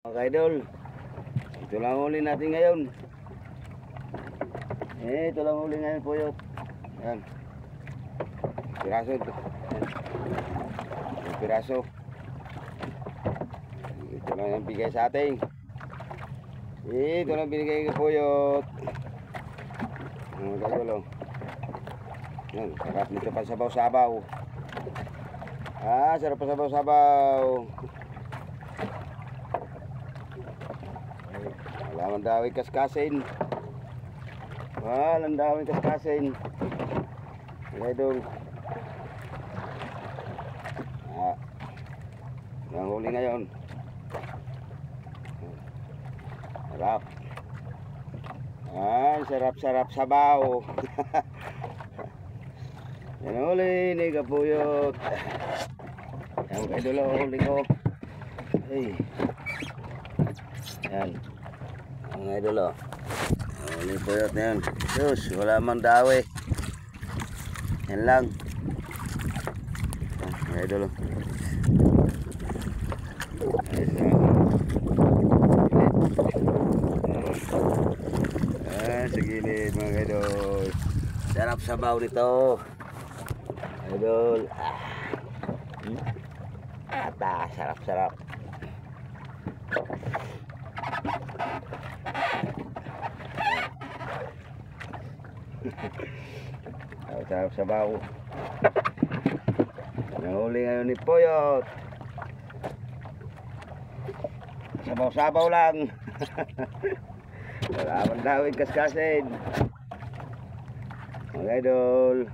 Mga idol, ito lang huli natin ngayon. Ito lang huli ngayon po yun. Yan. Piraso ito. Yan. Piraso. Ito lang yung bigay sa ating. Ito lang binigay ko po yun. Mga idol. Yan. Sarap nito pa sabaw-sabaw. Sarap pa sabaw-sabaw. Walang dawing kaskasin. Walang dawing kaskasin. Mga idol. Yang huli ngayon. Sarap. Sarap-sarap sabaw. Yan huli ni Kapuyot. Yang idol huli ko. Hey. Yan. Mga idol huli Puyot na yan. Diyos, wala mang dawi. Yan lang. Mga idol sa gilid mga idol. Sarap sabaw nito idol. Sarap-sarap. Sarap sabaw. Nahuli ngayon ni Puyot. Sabaw-sabaw lang. Wala man dawing kaskasin. Mga idol.